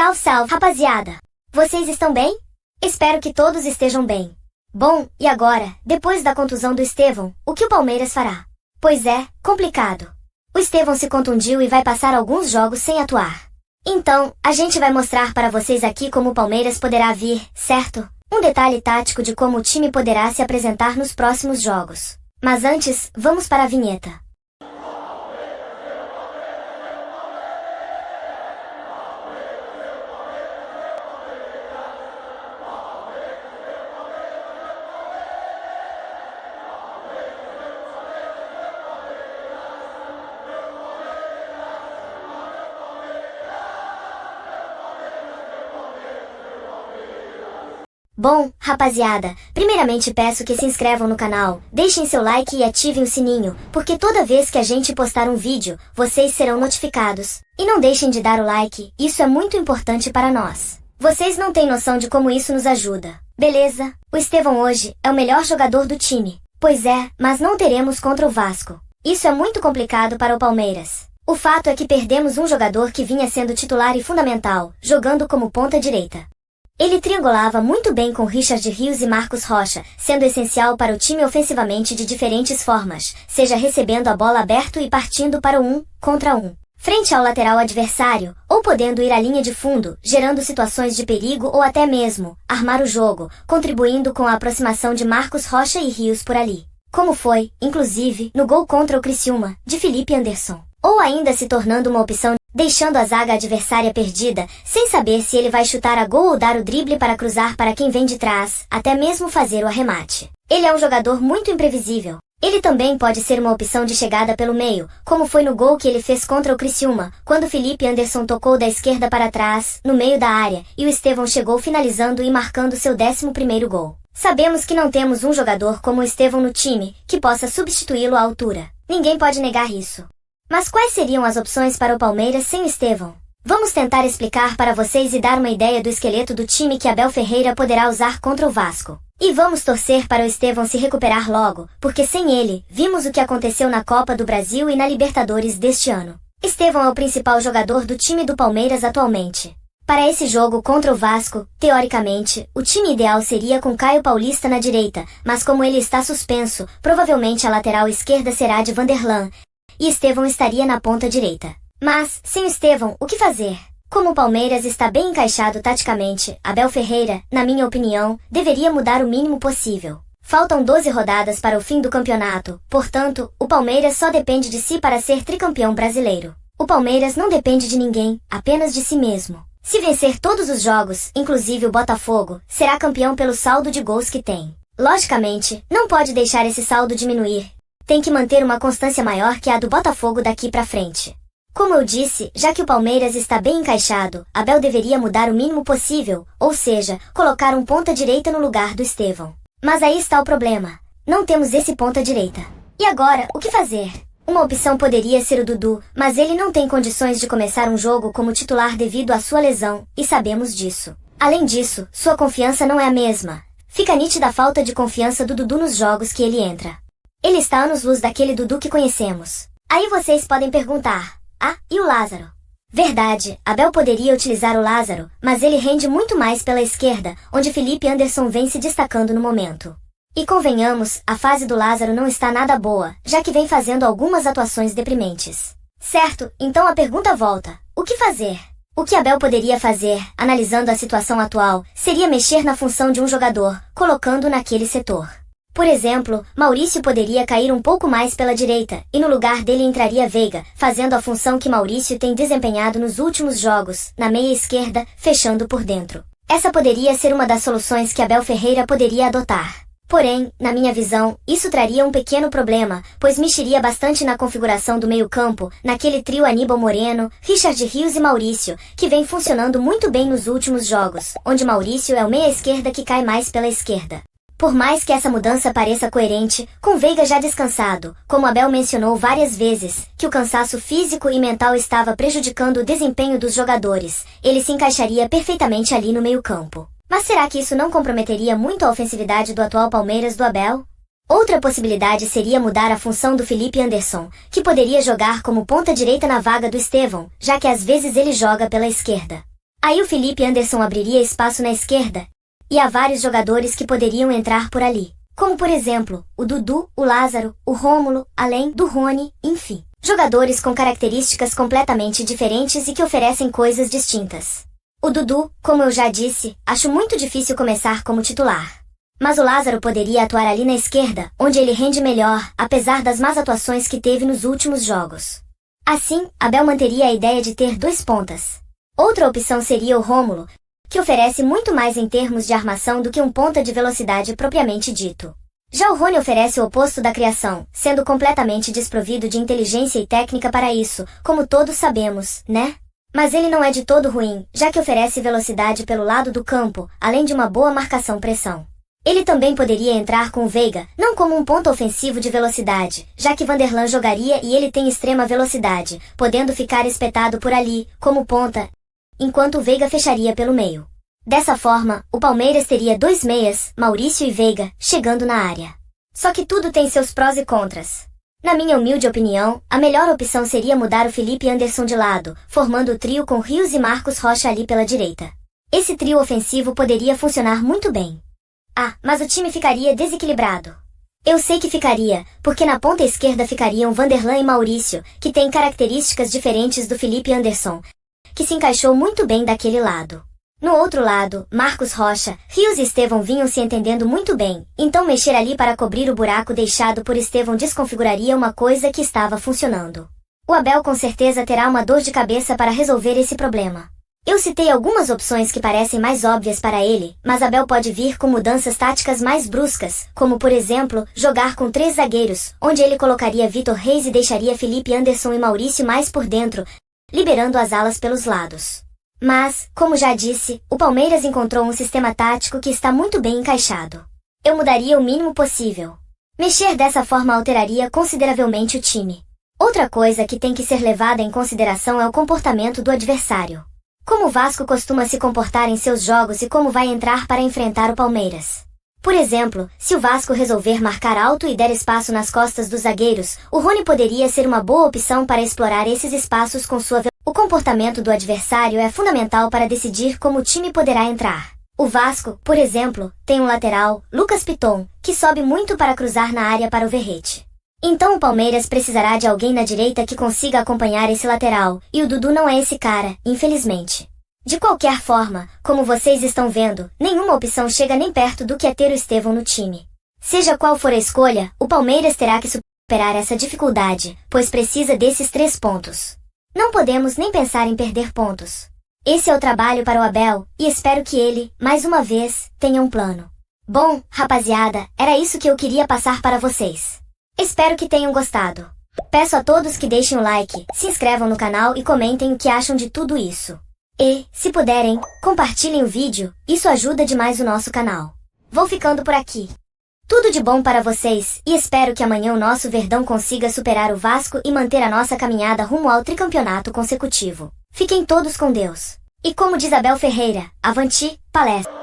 Salve, salve, rapaziada! Vocês estão bem? Espero que todos estejam bem. Bom, e agora, depois da contusão do Estevão, o que o Palmeiras fará? Pois é, complicado. O Estevão se contundiu e vai passar alguns jogos sem atuar. Então, a gente vai mostrar para vocês aqui como o Palmeiras poderá vir, certo? Um detalhe tático de como o time poderá se apresentar nos próximos jogos. Mas antes, vamos para a vinheta. Bom, rapaziada, primeiramente peço que se inscrevam no canal, deixem seu like e ativem o sininho, porque toda vez que a gente postar um vídeo, vocês serão notificados. E não deixem de dar o like, isso é muito importante para nós. Vocês não têm noção de como isso nos ajuda. Beleza? O Estevão hoje é o melhor jogador do time. Pois é, mas não teremos contra o Vasco. Isso é muito complicado para o Palmeiras. O fato é que perdemos um jogador que vinha sendo titular e fundamental, jogando como ponta direita. Ele triangulava muito bem com Richard Rios e Marcos Rocha, sendo essencial para o time ofensivamente de diferentes formas, seja recebendo a bola aberto e partindo para o 1 contra 1, frente ao lateral adversário, ou podendo ir à linha de fundo, gerando situações de perigo ou até mesmo armar o jogo, contribuindo com a aproximação de Marcos Rocha e Rios por ali. Como foi, inclusive, no gol contra o Criciúma, de Felipe Anderson. Ou ainda se tornando uma opção, deixando a zaga adversária perdida, sem saber se ele vai chutar a gol ou dar o drible para cruzar para quem vem de trás, até mesmo fazer o arremate. Ele é um jogador muito imprevisível. Ele também pode ser uma opção de chegada pelo meio, como foi no gol que ele fez contra o Criciúma, quando Felipe Anderson tocou da esquerda para trás, no meio da área, e o Estevão chegou finalizando e marcando seu 11º gol. Sabemos que não temos um jogador como o Estevão no time, que possa substituí-lo à altura. Ninguém pode negar isso. Mas quais seriam as opções para o Palmeiras sem o Estevão? Vamos tentar explicar para vocês e dar uma ideia do esqueleto do time que Abel Ferreira poderá usar contra o Vasco. E vamos torcer para o Estevão se recuperar logo, porque sem ele, vimos o que aconteceu na Copa do Brasil e na Libertadores deste ano. Estevão é o principal jogador do time do Palmeiras atualmente. Para esse jogo contra o Vasco, teoricamente, o time ideal seria com Caio Paulista na direita, mas como ele está suspenso, provavelmente a lateral esquerda será de Vanderlan, e Estevão estaria na ponta direita. Mas, sem o Estevão, o que fazer? Como o Palmeiras está bem encaixado taticamente, Abel Ferreira, na minha opinião, deveria mudar o mínimo possível. Faltam 12 rodadas para o fim do campeonato, portanto, o Palmeiras só depende de si para ser tricampeão brasileiro. O Palmeiras não depende de ninguém, apenas de si mesmo. Se vencer todos os jogos, inclusive o Botafogo, será campeão pelo saldo de gols que tem. Logicamente, não pode deixar esse saldo diminuir. Tem que manter uma constância maior que a do Botafogo daqui pra frente. Como eu disse, já que o Palmeiras está bem encaixado, Abel deveria mudar o mínimo possível, ou seja, colocar um ponta-direita no lugar do Estevão. Mas aí está o problema. Não temos esse ponta-direita. E agora, o que fazer? Uma opção poderia ser o Dudu, mas ele não tem condições de começar um jogo como titular devido à sua lesão, e sabemos disso. Além disso, sua confiança não é a mesma. Fica nítida a falta de confiança do Dudu nos jogos que ele entra. Ele está anos-luz daquele Dudu que conhecemos. Aí vocês podem perguntar, e o Lázaro? Verdade, Abel poderia utilizar o Lázaro, mas ele rende muito mais pela esquerda, onde Felipe Anderson vem se destacando no momento. E convenhamos, a fase do Lázaro não está nada boa, já que vem fazendo algumas atuações deprimentes. Certo, então a pergunta volta, o que fazer? O que Abel poderia fazer, analisando a situação atual, seria mexer na função de um jogador, colocando-o naquele setor. Por exemplo, Maurício poderia cair um pouco mais pela direita, e no lugar dele entraria Veiga, fazendo a função que Maurício tem desempenhado nos últimos jogos, na meia esquerda, fechando por dentro. Essa poderia ser uma das soluções que Abel Ferreira poderia adotar. Porém, na minha visão, isso traria um pequeno problema, pois mexeria bastante na configuração do meio-campo, naquele trio Aníbal Moreno, Richard Rios e Maurício, que vem funcionando muito bem nos últimos jogos, onde Maurício é o meia-esquerda que cai mais pela esquerda. Por mais que essa mudança pareça coerente, com Veiga já descansado, como Abel mencionou várias vezes, que o cansaço físico e mental estava prejudicando o desempenho dos jogadores, ele se encaixaria perfeitamente ali no meio-campo. Mas será que isso não comprometeria muito a ofensividade do atual Palmeiras do Abel? Outra possibilidade seria mudar a função do Felipe Anderson, que poderia jogar como ponta-direita na vaga do Estevão, já que às vezes ele joga pela esquerda. Aí o Felipe Anderson abriria espaço na esquerda, e há vários jogadores que poderiam entrar por ali. Como por exemplo, o Dudu, o Lázaro, o Rômulo, além do Rony, enfim. Jogadores com características completamente diferentes e que oferecem coisas distintas. O Dudu, como eu já disse, acho muito difícil começar como titular. Mas o Lázaro poderia atuar ali na esquerda, onde ele rende melhor, apesar das más atuações que teve nos últimos jogos. Assim, Abel manteria a ideia de ter 2 pontas. Outra opção seria o Rômulo, que oferece muito mais em termos de armação do que um ponta de velocidade propriamente dito. Já o Rony oferece o oposto da criação, sendo completamente desprovido de inteligência e técnica para isso, como todos sabemos, né? Mas ele não é de todo ruim, já que oferece velocidade pelo lado do campo, além de uma boa marcação-pressão. Ele também poderia entrar com o Veiga, não como um ponta ofensivo de velocidade, já que Vanderlan jogaria e ele tem extrema velocidade, podendo ficar espetado por ali, como ponta, enquanto o Veiga fecharia pelo meio. Dessa forma, o Palmeiras teria 2 meias, Maurício e Veiga, chegando na área. Só que tudo tem seus prós e contras. Na minha humilde opinião, a melhor opção seria mudar o Felipe Anderson de lado, formando o trio com Rios e Marcos Rocha ali pela direita. Esse trio ofensivo poderia funcionar muito bem. Ah, mas o time ficaria desequilibrado. Eu sei que ficaria, porque na ponta esquerda ficariam Vanderlan e Maurício, que têm características diferentes do Felipe Anderson, que se encaixou muito bem daquele lado. No outro lado, Marcos Rocha, Rios e Estevão vinham se entendendo muito bem, então mexer ali para cobrir o buraco deixado por Estevão desconfiguraria uma coisa que estava funcionando. O Abel com certeza terá uma dor de cabeça para resolver esse problema. Eu citei algumas opções que parecem mais óbvias para ele, mas Abel pode vir com mudanças táticas mais bruscas, como por exemplo, jogar com 3 zagueiros, onde ele colocaria Vitor Reis e deixaria Felipe Anderson e Maurício mais por dentro, liberando as alas pelos lados. Mas, como já disse, o Palmeiras encontrou um sistema tático que está muito bem encaixado. Eu mudaria o mínimo possível. Mexer dessa forma alteraria consideravelmente o time. Outra coisa que tem que ser levada em consideração é o comportamento do adversário. Como o Vasco costuma se comportar em seus jogos e como vai entrar para enfrentar o Palmeiras. Por exemplo, se o Vasco resolver marcar alto e der espaço nas costas dos zagueiros, o Rony poderia ser uma boa opção para explorar esses espaços com sua velocidade. O comportamento do adversário é fundamental para decidir como o time poderá entrar. O Vasco, por exemplo, tem um lateral, Lucas Piton, que sobe muito para cruzar na área para o Verratti. Então o Palmeiras precisará de alguém na direita que consiga acompanhar esse lateral, e o Dudu não é esse cara, infelizmente. De qualquer forma, como vocês estão vendo, nenhuma opção chega nem perto do que é ter o Estevão no time. Seja qual for a escolha, o Palmeiras terá que superar essa dificuldade, pois precisa desses 3 pontos. Não podemos nem pensar em perder pontos. Esse é o trabalho para o Abel, e espero que ele, mais uma vez, tenha um plano. Bom, rapaziada, era isso que eu queria passar para vocês. Espero que tenham gostado. Peço a todos que deixem o like, se inscrevam no canal e comentem o que acham de tudo isso. E, se puderem, compartilhem o vídeo, isso ajuda demais o nosso canal. Vou ficando por aqui. Tudo de bom para vocês, e espero que amanhã o nosso Verdão consiga superar o Vasco e manter a nossa caminhada rumo ao tricampeonato consecutivo. Fiquem todos com Deus. E como diz Abel Ferreira, avante, palestra!